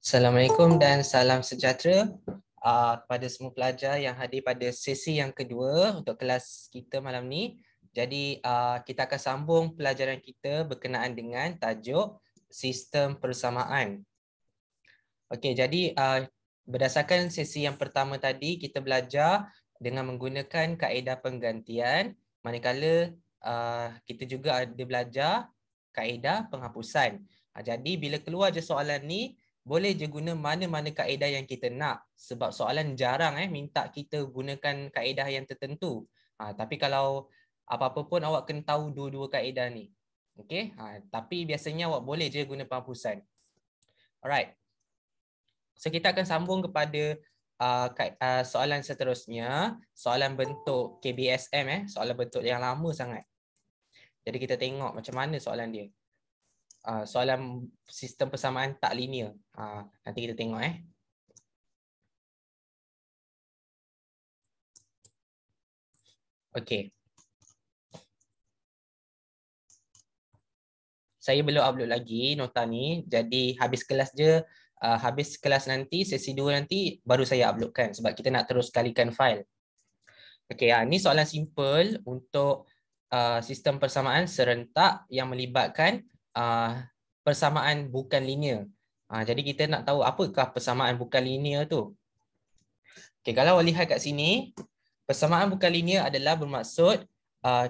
Assalamualaikum dan salam sejahtera kepada semua pelajar yang hadir pada sesi yang kedua untuk kelas kita malam ni. Jadi kita akan sambung pelajaran kita berkenaan dengan tajuk sistem persamaan. Okey, jadi berdasarkan sesi yang pertama tadi kita belajar dengan menggunakan kaedah penggantian, manakala kita juga ada belajar kaedah penghapusan. Jadi bila keluar je soalan ni, boleh je guna mana-mana kaedah yang kita nak, sebab soalan jarang minta kita gunakan kaedah yang tertentu. Tapi kalau apa-apa pun awak kena tahu dua-dua kaedah ni. Okey, tapi biasanya awak boleh je guna penghapusan. Alright. So kita akan sambung kepada soalan seterusnya, soalan bentuk KBSM, soalan bentuk yang lama sangat. Jadi kita tengok macam mana soalan dia. Soalan sistem persamaan tak linear. Nanti kita tengok Okey. Saya belum upload lagi nota ni. Jadi habis kelas je, habis kelas nanti, sesi 2 nanti baru saya uploadkan sebab kita nak terus kalikan file. Okey, ni soalan simple untuk sistem persamaan serentak yang melibatkan persamaan bukan linear. Jadi kita nak tahu apakah persamaan bukan linear tu. Okey, kalau awak lihat kat sini, persamaan bukan linear adalah bermaksud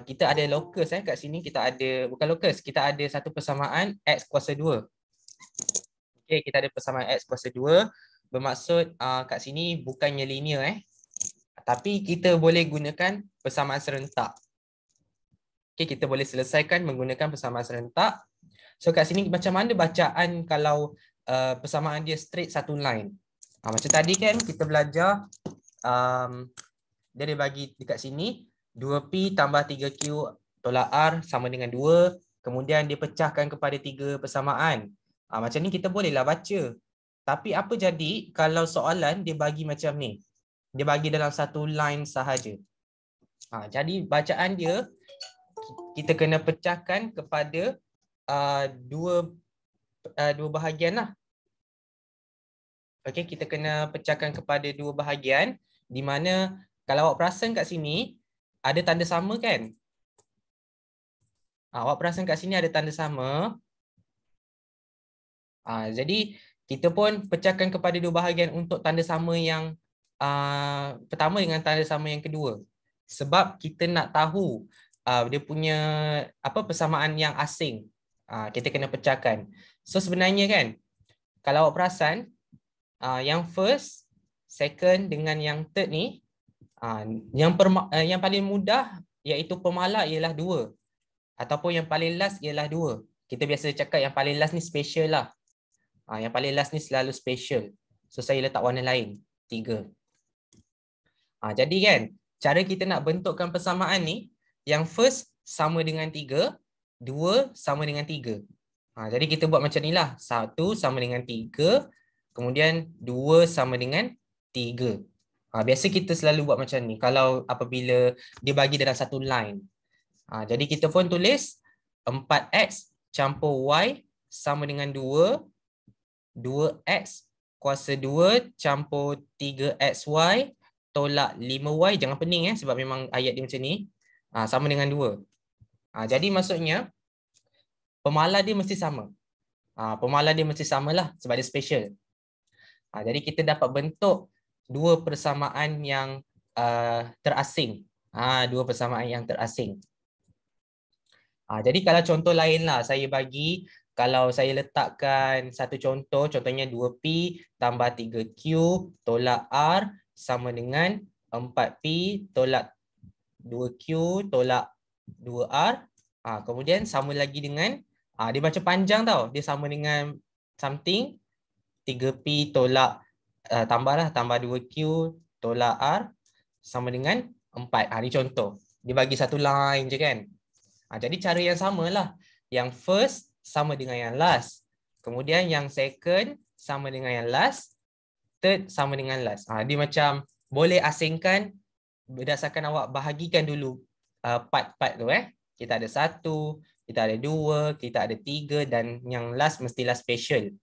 kita ada locus kat sini, kita ada, bukan locus, kita ada satu persamaan x kuasa 2. Okey, kita ada persamaan x kuasa 2, bermaksud kat sini bukannya linear tapi kita boleh gunakan persamaan serentak. Okey, kita boleh selesaikan menggunakan persamaan serentak. So kat sini macam mana bacaan kalau persamaan dia straight satu line. Macam tadi kan kita belajar dia bagi dekat sini 2P tambah 3Q tolak R sama dengan 2. Kemudian dia pecahkan kepada 3 persamaan. Macam ni kita bolehlah baca. Tapi apa jadi kalau soalan dia bagi macam ni? Dia bagi dalam satu line sahaja. Jadi bacaan dia kita kena pecahkan kepada dua bahagian lah. Okey, kita kena pecahkan kepada 2 bahagian, di mana kalau awak perasan kat sini ada tanda sama kan? Awak perasan kat sini ada tanda sama. Jadi kita pun pecahkan kepada 2 bahagian untuk tanda sama yang pertama dengan tanda sama yang kedua. Sebab kita nak tahu dia punya persamaan yang asing. Kita kena pecahkan. So sebenarnya kan, kalau awak perasan, yang first, second dengan yang third ni, yang paling mudah iaitu pemalas ialah 2. Ataupun yang paling last ialah 2. Kita biasa cakap yang paling last ni special lah. Yang paling last ni selalu special. So saya letak warna lain, 3. Jadi kan, cara kita nak bentukkan persamaan ni, yang first sama dengan 3, 2 sama dengan 3. Jadi kita buat macam ni lah. 1 sama dengan 3, kemudian 2 sama dengan 3. Biasa kita selalu buat macam ni kalau apabila dia bagi dalam satu line. Jadi kita pun tulis 4x campur y sama dengan 2, 2x kuasa 2 campur 3xy tolak 5y. Jangan pening sebab memang ayat dia macam ni. Sama dengan 2. Jadi maksudnya pemalas dia mesti sama. Pemalas dia mesti samalah sebab dia special. Jadi kita dapat bentuk 2 persamaan yang terasing. 2 persamaan yang terasing. Jadi kalau contoh lain lah, saya bagi, kalau saya letakkan satu contoh, contohnya 2P tambah 3Q tolak R sama dengan 4P tolak 2Q tolak 2R. Kemudian sama lagi dengan, dia macam panjang tau, dia sama dengan something, 3P tolak tambah 2Q tolak R sama dengan 4. Ni contoh. Dia bagi satu line je kan. Jadi cara yang samalah. Yang first sama dengan yang last. Kemudian yang second sama dengan yang last. Third sama dengan last. Dia macam boleh asingkan berdasarkan awak bahagikan dulu part-part tu Kita ada 1, kita ada 2, kita ada 3 dan yang last mestilah special.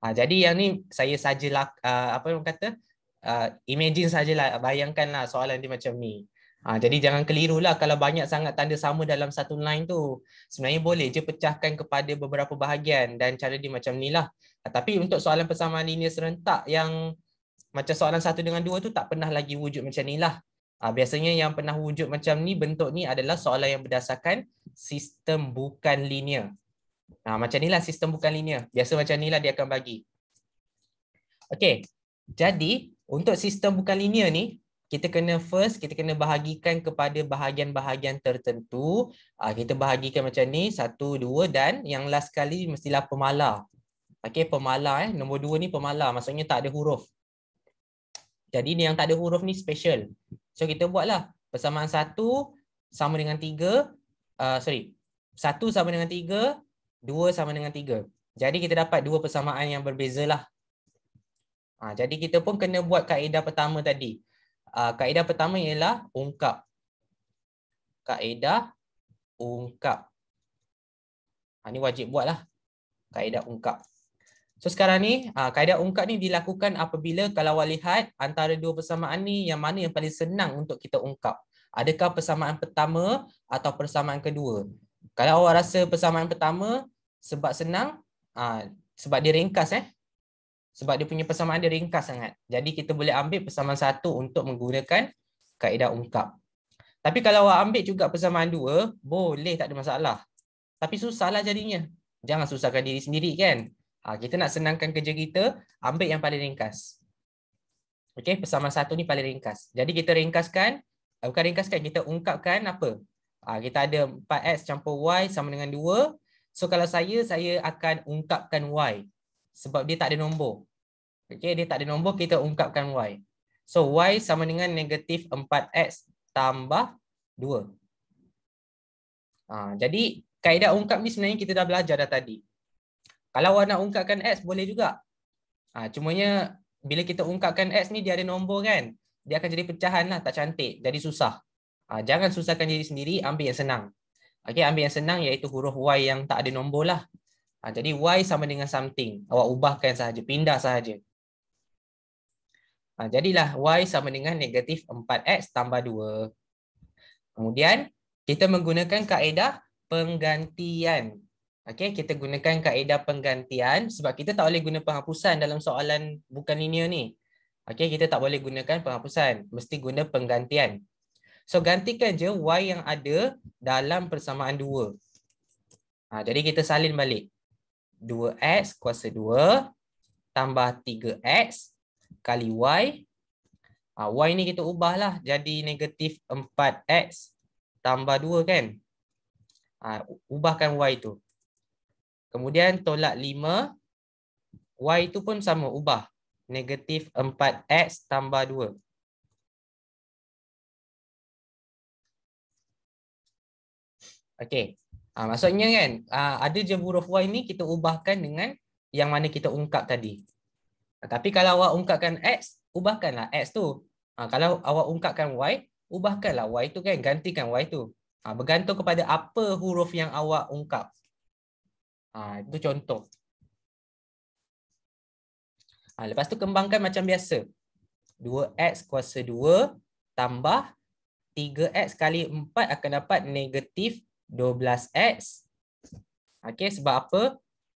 Jadi yang ni saya sajalah apa orang kata, imagine sajalah, bayangkanlah soalan dia macam ni. Jadi jangan kelirulah kalau banyak sangat tanda sama dalam satu line tu. Sebenarnya boleh je pecahkan kepada beberapa bahagian dan cara dia macam ni lah. Tapi untuk soalan persamaan linear serentak yang macam soalan 1 dengan 2 tu tak pernah lagi wujud macam ni lah. Biasanya yang pernah wujud macam ni, bentuk ni adalah soalan yang berdasarkan sistem bukan linear. Macam ni lah sistem bukan linear. Biasa macam ni lah dia akan bagi. Okey, jadi untuk sistem bukan linear ni, kita kena bahagikan kepada bahagian-bahagian tertentu. Kita bahagikan macam ni, 1, 2 dan yang last kali mestilah pemalar. Okey, pemalar nombor 2 ni pemalar, maksudnya tak ada huruf. Jadi ni yang tak ada huruf ni special. So kita buatlah persamaan 1 sama dengan 3, 1 sama dengan 3, 2 sama dengan 3. Jadi kita dapat dua persamaan yang berbeza lah. Jadi kita pun kena buat kaedah pertama tadi. Kaedah pertama ialah ungkap. Kaedah ungkap. Ini wajib buatlah. Kaedah ungkap. So sekarang ni, kaedah ungkap ni dilakukan apabila kalau awak lihat antara dua persamaan ni, yang mana yang paling senang untuk kita ungkap. Adakah persamaan pertama atau persamaan kedua? Kalau awak rasa persamaan pertama sebab senang, sebab dia ringkas sebab dia punya persamaan dia ringkas sangat. Jadi kita boleh ambil persamaan 1 untuk menggunakan kaedah ungkap. Tapi kalau awak ambil juga persamaan 2, boleh, tak ada masalah. Tapi susahlah jadinya. Jangan susahkan diri sendiri kan. Kita nak senangkan kerja kita, ambil yang paling ringkas. Okey, persamaan 1 ni paling ringkas. Jadi kita ringkaskan, bukan ringkaskan, kita ungkapkan apa? Kita ada 4x campur y sama dengan 2. So kalau saya akan ungkapkan y. Sebab dia tak ada nombor. Okey, dia tak ada nombor, kita ungkapkan y. So y sama dengan negatif 4x tambah 2. Jadi kaedah ungkap ni sebenarnya kita dah belajar dah tadi. Kalau awak nak ungkapkan x boleh juga. Cumanya bila kita ungkapkan x ni dia ada nombor kan. Dia akan jadi pecahan lah, tak cantik. Jadi susah. Jangan susahkan diri sendiri, ambil yang senang. Okey, ambil yang senang iaitu huruf y yang tak ada nombor lah. Jadi y sama dengan something. Awak ubahkan sahaja, pindah sahaja. Jadilah y sama dengan negatif 4x tambah 2. Kemudian kita menggunakan kaedah penggantian. Okey, kita gunakan kaedah penggantian sebab kita tak boleh guna penghapusan dalam soalan bukan linear ni. Okey, kita tak boleh gunakan penghapusan, mesti guna penggantian. So gantikan je y yang ada dalam persamaan 2. Jadi kita salin balik. 2x kuasa 2 tambah 3x kali y. Y ni kita ubahlah jadi negatif 4x tambah 2 kan. Ubahkan y tu. Kemudian tolak 5. Y tu pun sama, ubah. Negatif 4x tambah 2. Okey. Maksudnya kan, ada je huruf y ni kita ubahkan dengan yang mana kita ungkap tadi. Tapi kalau awak ungkapkan x, ubahkanlah x tu. Kalau awak ungkapkan y, ubahkanlah y tu kan, gantikan y tu. Bergantung kepada apa huruf yang awak ungkap. Itu contoh. Lepas tu kembangkan macam biasa. 2x kuasa 2 tambah 3x kali 4 akan dapat negatif 12x. Okey, sebab apa?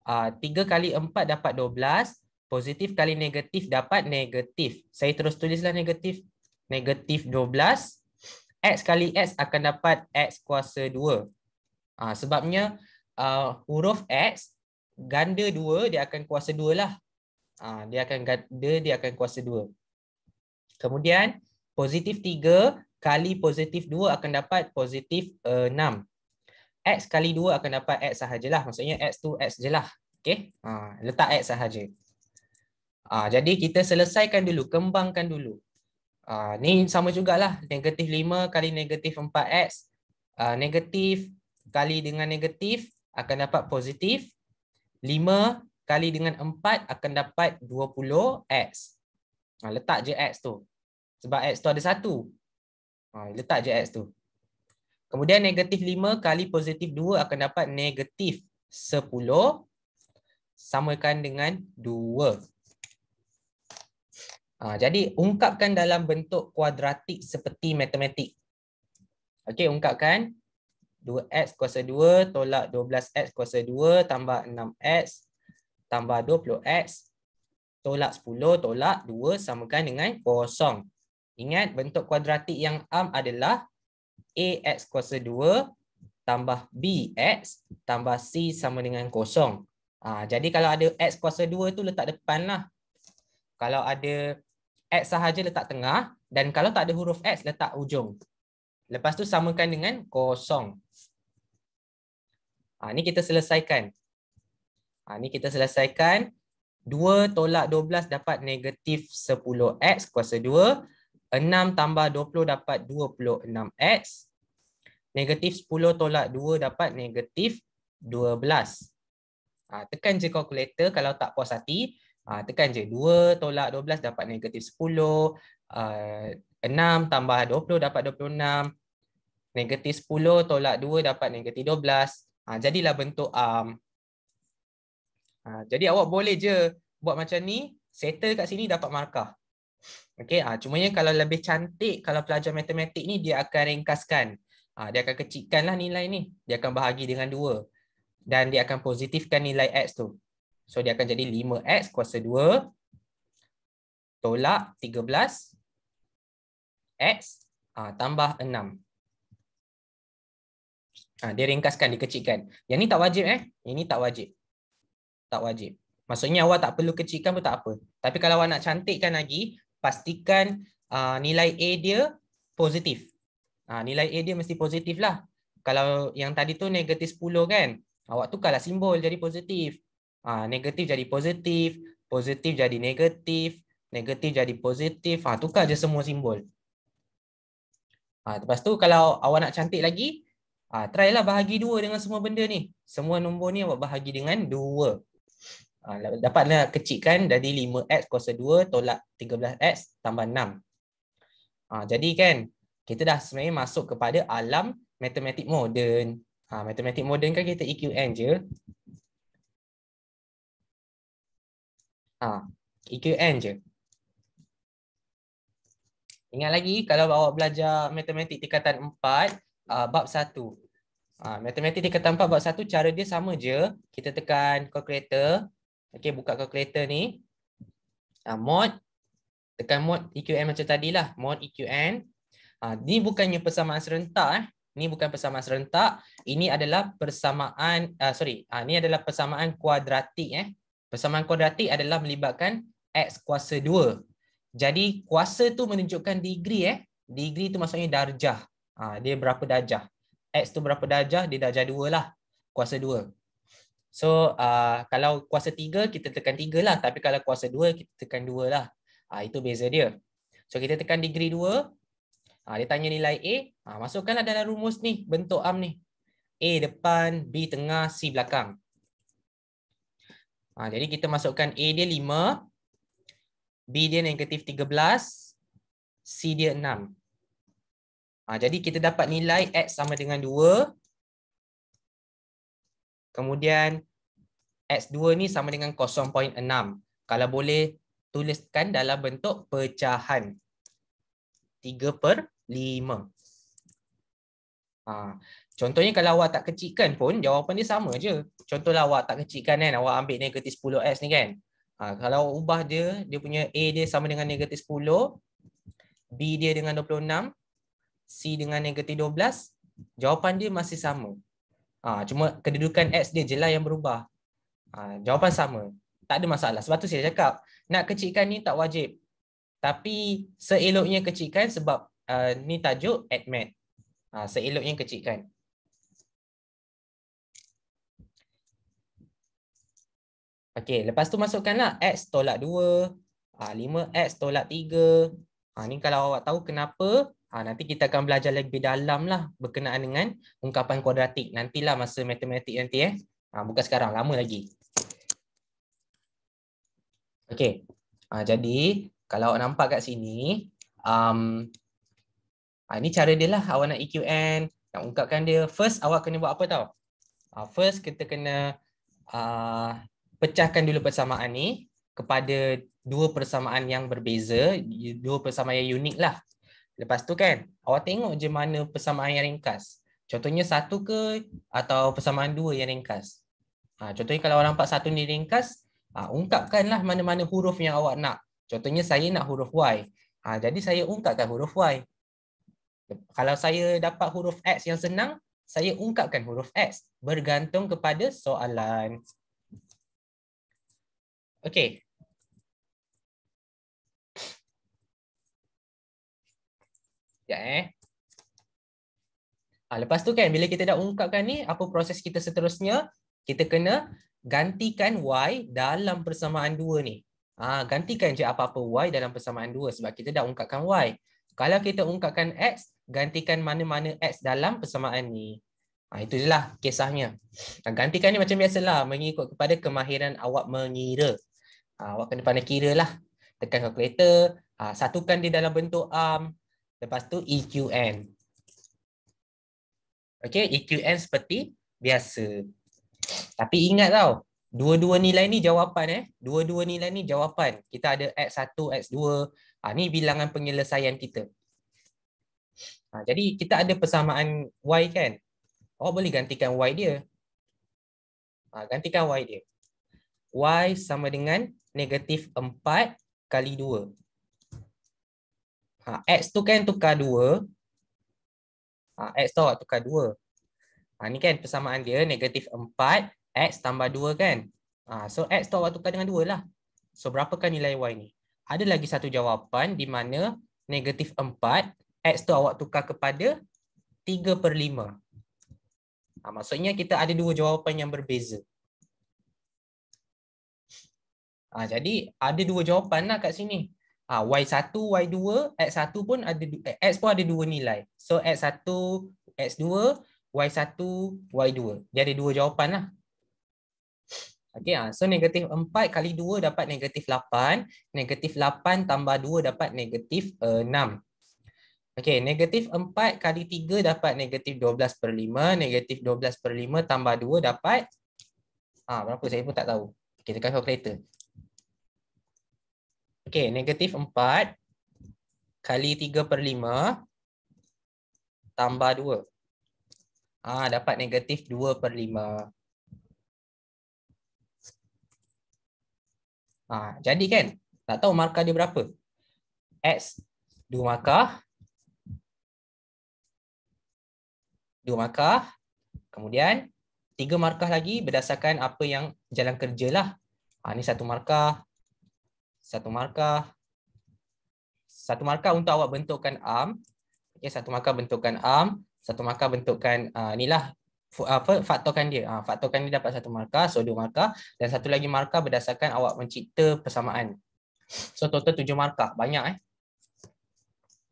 3 kali 4 dapat 12. Positif kali negatif dapat negatif. Saya terus tulislah negatif. Negatif 12. X kali x akan dapat x kuasa 2. Sebabnya huruf x ganda 2 dia akan kuasa 2 lah. Dia akan kuasa 2. Kemudian positif 3 kali positif 2 akan dapat positif 6. X kali 2 akan dapat x sahajalah. Maksudnya x tu x je lah. Okay? Letak x sahaja. Jadi kita selesaikan dulu, kembangkan dulu. Ni sama jugalah. Negatif 5 kali negatif 4x. Negatif kali dengan negatif akan dapat positif. 5 kali dengan 4 akan dapat 20x. Letak je x tu. Sebab x tu ada 1. Letak je x tu. Kemudian negatif 5 kali positif 2 akan dapat negatif 10. samakan dengan 2. Jadi ungkapkan dalam bentuk kuadratik seperti matematik. Okey, ungkapkan 2x kuasa 2 tolak 12x kuasa 2 tambah 6x tambah 20x tolak 10 tolak 2 samakan dengan 0. Ingat bentuk kuadratik yang am adalah ax kuasa 2 tambah bx tambah c sama dengan 0. Jadi kalau ada x kuasa 2 tu letak depan lah. Kalau ada x sahaja letak tengah, dan kalau tak ada huruf x letak ujung. Lepas tu samakan dengan 0. Ni kita selesaikan. Ni kita selesaikan. 2 tolak 12 dapat negatif 10x kuasa 2. 6 tambah 20 dapat 26x. Negatif 10 tolak 2 dapat negatif 12. Tekan je kalkulator kalau tak puas hati. Tekan je 2 tolak 12 dapat negatif 10. 6 tambah 20 dapat 26. Negatif 10 tolak 2 dapat negatif 12. Jadilah bentuk jadi awak boleh je buat macam ni, settle kat sini dapat markah. Okey, cumanya kalau lebih cantik, kalau pelajar matematik ni dia akan ringkaskan. Dia akan kecilkanlah nilai ni. Dia akan bahagi dengan 2. Dan dia akan positifkan nilai x tu. So dia akan jadi 5x kuasa 2 tolak 13 x tambah 6. Dia ringkaskan, dikecilkan. Yang ni tak wajib Yang ni tak wajib. Tak wajib. Maksudnya awak tak perlu kecilkan pun tak apa. Tapi kalau awak nak cantikkan lagi, pastikan nilai A dia positif. Nilai A dia mesti positif lah. Kalau yang tadi tu negatif 10 kan, awak tukarlah simbol jadi positif. Negatif jadi positif, positif jadi negatif, negatif jadi positif. Tukar je semua simbol. Lepas tu kalau awak nak cantik lagi, try lah bahagi 2 dengan semua benda ni. Semua nombor ni awak bahagi dengan 2. Dapatlah kecilkan jadi 5x kuasa 2 tolak 13x tambah 6. Jadi kan kita dah sebenarnya masuk kepada alam matematik moden. Matematik moden kan kita EQN je. EQN je. Ingat lagi kalau awak belajar matematik tingkatan 4 bab 1. Matematik tingkatan 4 bab 1 cara dia sama je. Kita tekan calculator. Okey, buka calculator ni. Mod. Tekan mod EQN macam tadilah. Mod EQN. Ni bukannya persamaan serentak. Ni bukan persamaan serentak. Ini adalah persamaan, ni adalah persamaan kuadratik. Persamaan kuadratik adalah melibatkan x kuasa 2. Jadi kuasa tu menunjukkan degree. Degree tu maksudnya darjah. Dia berapa darjah. X tu berapa darjah, dia darjah 2 lah. Kuasa 2. So kalau kuasa 3 kita tekan 3 lah. Tapi kalau kuasa 2 kita tekan 2 lah. Itu beza dia. So kita tekan degree 2. Dia tanya nilai A. Masukkanlah dalam rumus ni. Bentuk am ni. A depan, B tengah, C belakang. Jadi kita masukkan A dia 5. B dia negatif 13. C dia 6. Jadi kita dapat nilai X sama dengan 2. Kemudian X2 ni sama dengan 0.6. Kalau boleh tuliskan dalam bentuk pecahan. 3/5. Contohnya kalau awak tak kecilkan pun jawapan dia sama je. Contohlah awak tak kecilkan kan, awak ambil negatif 10x ni kan. Kalau awak ubah dia punya A dia sama dengan negatif 10, B dia dengan 26, C dengan negatif 12, jawapan dia masih sama. Cuma kedudukan X dia je lah yang berubah. Jawapan sama. Tak ada masalah. Sebab tu saya cakap, nak kecilkan ni tak wajib. Tapi seeloknya kecilkan sebab ni tajuk ADMAT. Seeloknya kecilkan. Okey, lepas tu masukkanlah X tolak 2. 5X tolak 3. Ni kalau awak tahu kenapa, nanti kita akan belajar lebih dalam lah berkenaan dengan ungkapan kuadratik. Nantilah masa matematik nanti. Bukan sekarang, lama lagi. Okey, jadi kalau awak nampak kat sini, ini cara dia lah awak nak EQN, nak ungkapkan dia. First awak kena buat apa tau? First kita kena pecahkan dulu persamaan ni kepada dua persamaan yang berbeza, dua persamaan yang unik lah. Lepas tu kan, awak tengok je mana persamaan yang ringkas. Contohnya satu ke atau persamaan dua yang ringkas. Contohnya kalau awak nampak satu ni ringkas, ungkapkanlah mana-mana huruf yang awak nak. Contohnya saya nak huruf Y. Jadi saya ungkapkan huruf Y. Kalau saya dapat huruf X yang senang, saya ungkapkan huruf X. Bergantung kepada soalan. Okey. Ya. Lepas tu kan, bila kita dah ungkapkan ni, apa proses kita seterusnya? Kita kena gantikan Y dalam persamaan dua ni. Gantikan je apa-apa Y dalam persamaan dua sebab kita dah ungkapkan Y. Kalau kita ungkapkan X, gantikan mana-mana X dalam persamaan ni. Itu je lah kisahnya. Gantikan ni macam biasalah, mengikut kepada kemahiran awak mengira. Awak kena pandai kira lah. Tekan kalkulator, satukan dia dalam bentuk lepas tu EQN. Okey, EQN seperti biasa. Tapi ingat tau, dua-dua nilai ni jawapan Dua-dua nilai ni jawapan. Kita ada X1, X2. Ni bilangan penyelesaian kita. Jadi kita ada persamaan Y kan. Awak boleh gantikan Y dia. Gantikan Y dia. Y sama dengan negatif 4 kali 2. X tu kan tukar 2. X tu awak tukar 2. Ni kan persamaan dia negatif 4 X tambah 2 kan. So X tu awak tukar dengan 2 lah. So berapakah nilai Y ni? Ada lagi satu jawapan di mana negatif 4 X tu awak tukar kepada 3/5. Maksudnya kita ada dua jawapan yang berbeza. Jadi ada dua jawapan lah kat sini. Y1, Y2, X1 pun ada, X pun ada dua nilai. So X1, X2, Y1, Y2. Dia ada dua jawapan lah. Okay, so negatif 4 kali 2 dapat negatif 8. Negatif 8 tambah 2 dapat negatif 6. Okay, negatif 4 kali 3 dapat negatif 12/5. Negatif 12/5 tambah 2 dapat berapa saya pun tak tahu. Okay, tekan kalkulator. Okay, negatif 4 kali 3/5 tambah 2. Dapat negatif 2/5. Jadi kan, tak tahu markah dia berapa. X 2 markah. 2 markah. Kemudian 3 markah lagi berdasarkan apa yang jalan kerja lah. Ni 1 markah. 1 markah. 1 markah untuk awak bentukkan arm. Okay, 1 markah bentukkan arm. 1 markah bentukkan inilah faktorkan dia. Faktorkan dia dapat 1 markah, so 2 markah. Dan 1 lagi markah berdasarkan awak mencipta persamaan. So total 7 markah. Banyak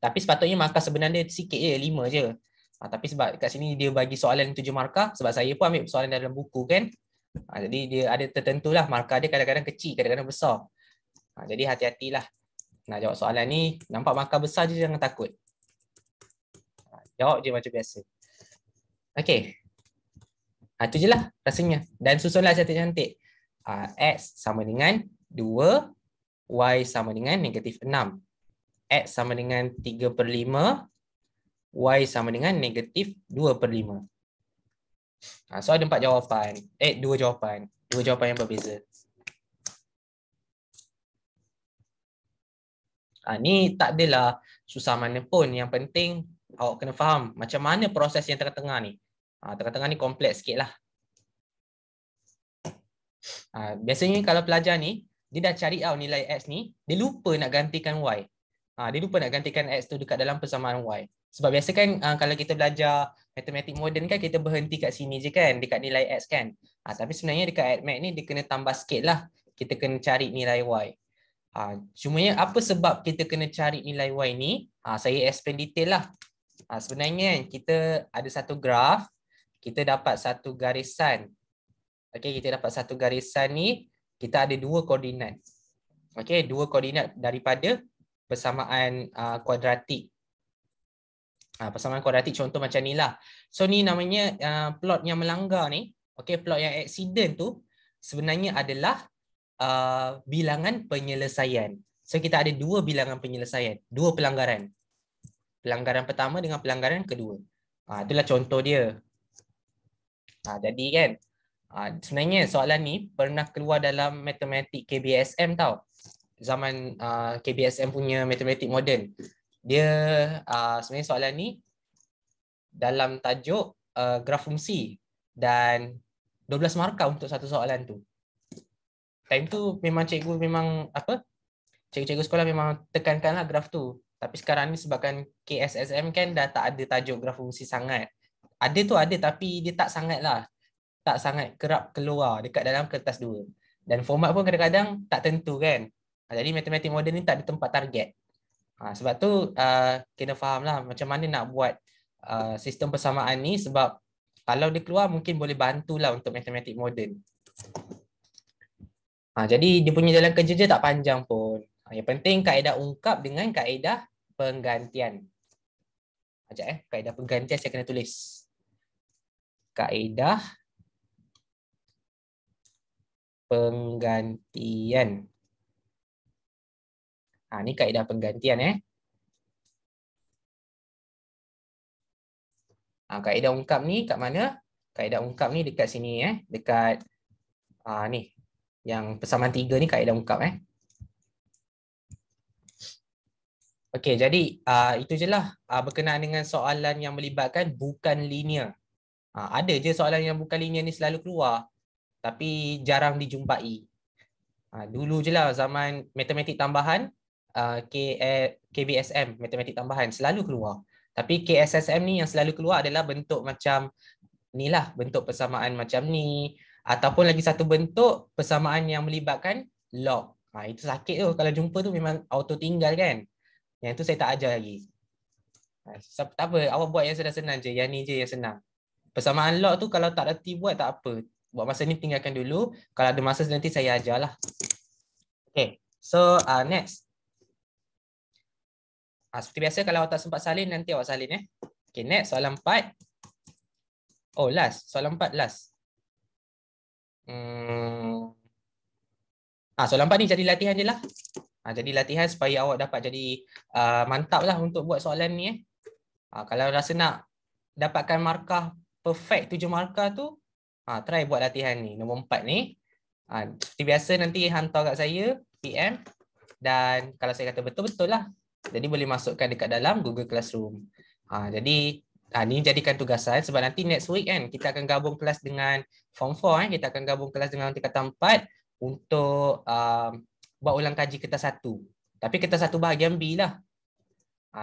Tapi sepatutnya markah sebenarnya sikit je, 5 je. Tapi sebab kat sini dia bagi soalan 7 markah, sebab saya pun ambil soalan dalam buku kan. Jadi dia ada tertentulah markah dia kadang-kadang kecil, kadang-kadang besar. Jadi hati-hatilah. Nak jawab soalan ni, nampak markah besar je jangan takut. Jawab je macam biasa. Okey. Itu je lah rasanya. Dan susunlah cantik-cantik. X sama dengan 2, Y sama dengan negatif 6. X sama dengan 3/5, Y sama dengan negatif 2/5. So ada 4 jawapan. 2 jawapan. 2 jawapan yang berbeza. Ni tak adalah susah mana pun. Yang penting awak kena faham macam mana proses yang tengah-tengah ni. Tengah-tengah ni kompleks sikit lah. Biasanya kalau pelajar ni, dia dah cari tahu nilai X ni, dia lupa nak gantikan Y. Dia lupa nak gantikan X tu dekat dalam persamaan Y. Sebab biasa kan kalau kita belajar matematik moden kan kita berhenti kat sini je kan, dekat nilai X kan. Tapi sebenarnya dekat AddMath ni dia kena tambah sikit lah. Kita kena cari nilai Y. Cumanya apa sebab kita kena cari nilai Y ni? Saya explain detail lah. Sebenarnya kita ada satu graf, kita dapat satu garisan. Okey, kita dapat satu garisan ni, kita ada 2 koordinat. Okey, 2 koordinat daripada persamaan kuadratik. Persamaan kuadratik contoh macam ni lah. So ni namanya plot yang melanggar ni. Okey, plot yang accident tu sebenarnya adalah bilangan penyelesaian. So kita ada dua bilangan penyelesaian, dua pelanggaran. Pelanggaran pertama dengan pelanggaran kedua. Itulah contoh dia. Jadi kan, sebenarnya soalan ni pernah keluar dalam matematik KBSM tau. Zaman KBSM punya matematik moden. Dia sebenarnya soalan ni dalam tajuk graf fungsi dan 12 markah untuk satu soalan tu. Time tu memang cikgu memang cikgu-cikgu sekolah memang tekankanlah graf tu. Tapi sekarang ni sebabkan KSSM kan dah tak ada tajuk graf fungsi sangat. Ada tu ada tapi dia tak sangat lah. Tak sangat kerap keluar dekat dalam kertas 2. Dan format pun kadang-kadang tak tentu kan. Jadi matematik moden ni tak ada tempat target. Sebab tu kena faham lah macam mana nak buat sistem persamaan ni, sebab kalau dia keluar mungkin boleh bantulah untuk matematik moden. Jadi dia punya jalan kerja je tak panjang pun. Yang penting kaedah ungkap dengan kaedah penggantian. Kaedah penggantian saya kena tulis. Kaedah penggantian. Ni kaedah penggantian kaedah ungkap ni kat mana? Kaedah ungkap ni dekat sini dekat ni. Yang persamaan 3 ni kaedah ungkap Okey, jadi itu je lah berkenaan dengan soalan yang melibatkan bukan linear. Ada je soalan yang bukan linear ni selalu keluar, tapi jarang dijumpai. Dulu je lah zaman matematik tambahan, KBSM, matematik tambahan selalu keluar. Tapi KSSM ni yang selalu keluar adalah bentuk macam ni lah, bentuk persamaan macam ni. Ataupun lagi satu bentuk persamaan yang melibatkan log. Itu sakit tu, kalau jumpa tu memang auto tinggal kan. Yang tu saya tak ajar lagi. Tak apa, awak buat yang senang-senang je. Yang ni je yang senang. Persamaan log tu kalau tak reti buat tak apa. Buat masa ni tinggalkan dulu. Kalau ada masa nanti saya ajar lah. Okay, so next. Seperti biasa kalau awak tak sempat salin, nanti awak salin Okay, next soalan 4. Oh, last. Soalan 4 last. Soalan 4 ni jadi latihan je lah. Jadi latihan supaya awak dapat jadi mantap lah untuk buat soalan ni kalau rasa nak dapatkan markah perfect 7 markah tu, try buat latihan ni, nombor 4 ni. Seperti biasa nanti hantar kat saya PM, dan kalau saya kata betul-betul lah, jadi boleh masukkan dekat dalam Google Classroom. Jadi ni jadikan tugasan, sebab nanti next week kan kita akan gabung kelas dengan Form 4 kita akan gabung kelas dengan tingkatan 4 untuk buat ulang kaji kertas 1. Tapi kertas 1 bahagian B lah.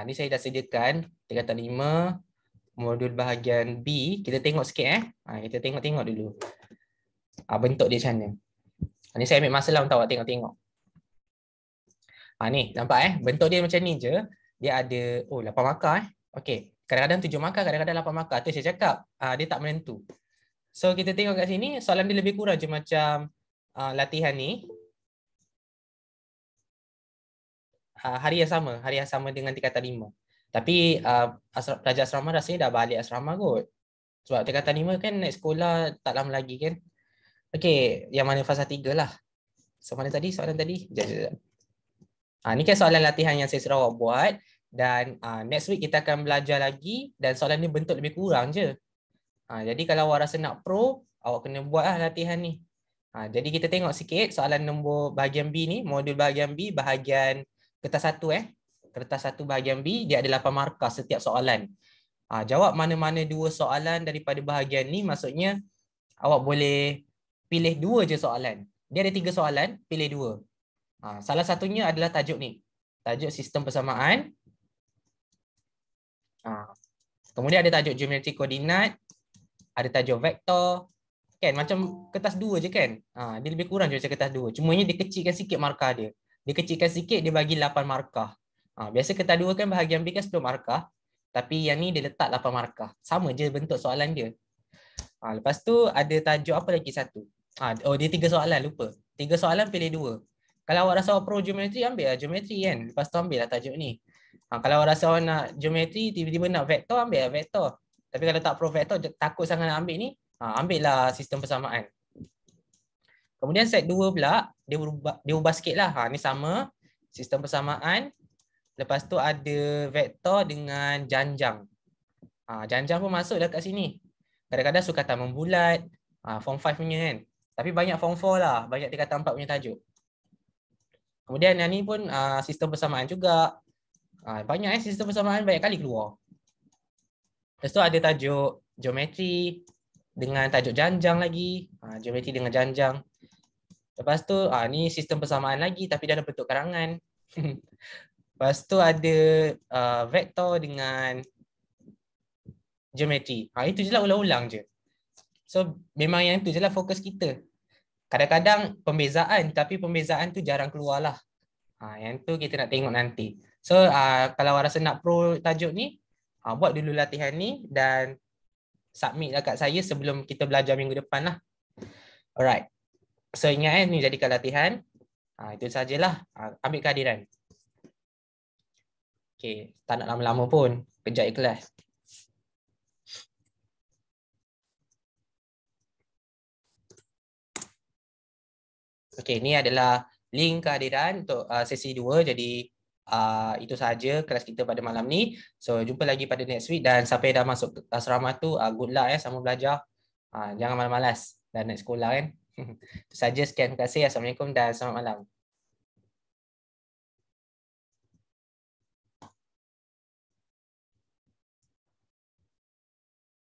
Ni saya dah sediakan tingkatan 5 modul bahagian B. Kita tengok sikit kita tengok-tengok dulu. Bentuk dia macam mana. Ni saya ambil masa lah untuk awak tengok-tengok. Ni nampak bentuk dia macam ni je. Dia ada 8 markah Okey. Kadang-kadang 7 markah, kadang-kadang 8 markah. Tu saya cakap dia tak menentu. So kita tengok kat sini soalan dia lebih kurang je macam latihan ni. Hari yang sama dengan tingkatan 5. Tapi pelajar asrama rasanya dah balik asrama kot. Sebab tingkatan 5 kan naik sekolah tak lama lagi kan. Okey, yang mana fasa 3 lah. So mana tadi soalan tadi? Sekejap. Ni kan soalan latihan yang saya suruh awak buat. Dan next week kita akan belajar lagi. Dan soalan ni bentuk lebih kurang je. Jadi kalau awak rasa nak pro, awak kena buat lah latihan ni. Jadi kita tengok sikit soalan nombor bahagian B ni. Modul bahagian B, bahagian kertas 1 Kertas 1 bahagian B, dia ada 8 markah setiap soalan. Jawab mana-mana 2 soalan daripada bahagian ni, maksudnya awak boleh pilih 2 je soalan. Dia ada 3 soalan, pilih 2. Salah satunya adalah tajuk ni. Tajuk sistem persamaan. Kemudian ada tajuk geometri koordinat, ada tajuk vektor. Kan macam kertas 2 je kan. Dia lebih kurang je macam kertas 2. Cumanya dia kecilkan sikit markah dia. Dia kecilkan sikit, dia bagi 8 markah. Biasa kertas 2 kan bahagian B kan 10 markah. Tapi yang ni dia letak 8 markah. Sama je bentuk soalan dia. Lepas tu ada tajuk apa lagi satu. Dia 3 soalan, lupa. 3 soalan pilih 2. Kalau awak rasa awak pro geometri, ambil lah geometri kan. Lepas tu ambil lah tajuk ni. Kalau awak rasa awak nak geometri, tiba-tiba nak vektor, ambil lah vektor. Tapi kalau tak pro vektor, takut sangat nak ambil ni, ambil lah sistem persamaan. Kemudian set 2 pula, dia ubah sikit lah. Ni sama, sistem persamaan. Lepas tu ada vektor dengan janjang. Janjang pun masuk dekat sini. Kadang-kadang sukatan membulat, form 5 punya kan. Tapi banyak form 4 lah, banyak tingkatan 4 punya tajuk. Kemudian yang ni pun sistem persamaan juga. Banyak sistem persamaan banyak kali keluar. Lepas tu ada tajuk geometri dengan tajuk janjang lagi. Geometri dengan janjang. Lepas tu ni sistem persamaan lagi tapi dalam bentuk karangan. Lepas tu ada vektor dengan geometri. Itu je lah, ulang-ulang je. So memang yang tu je lah fokus kita. Kadang-kadang pembezaan, tapi pembezaan tu jarang keluar lah. Yang tu kita nak tengok nanti. So kalau rasa nak pro tajuk ni, buat dulu latihan ni dan submit lah kat saya sebelum kita belajar minggu depan lah. Alright. So ingat ni jadikan latihan. Itu sajalah. Ambil kehadiran. Okay, tak nak lama-lama pun. Kejap kelas. Okay, ni adalah link kehadiran untuk sesi 2. Jadi itu sahaja kelas kita pada malam ni. So jumpa lagi pada next week dan siapa yang dah masuk asrama tu good luck sama belajar. Jangan malas-malas dan nak sekolah kan. Itu sahaja, sekian terima kasih. Assalamualaikum dan selamat malam.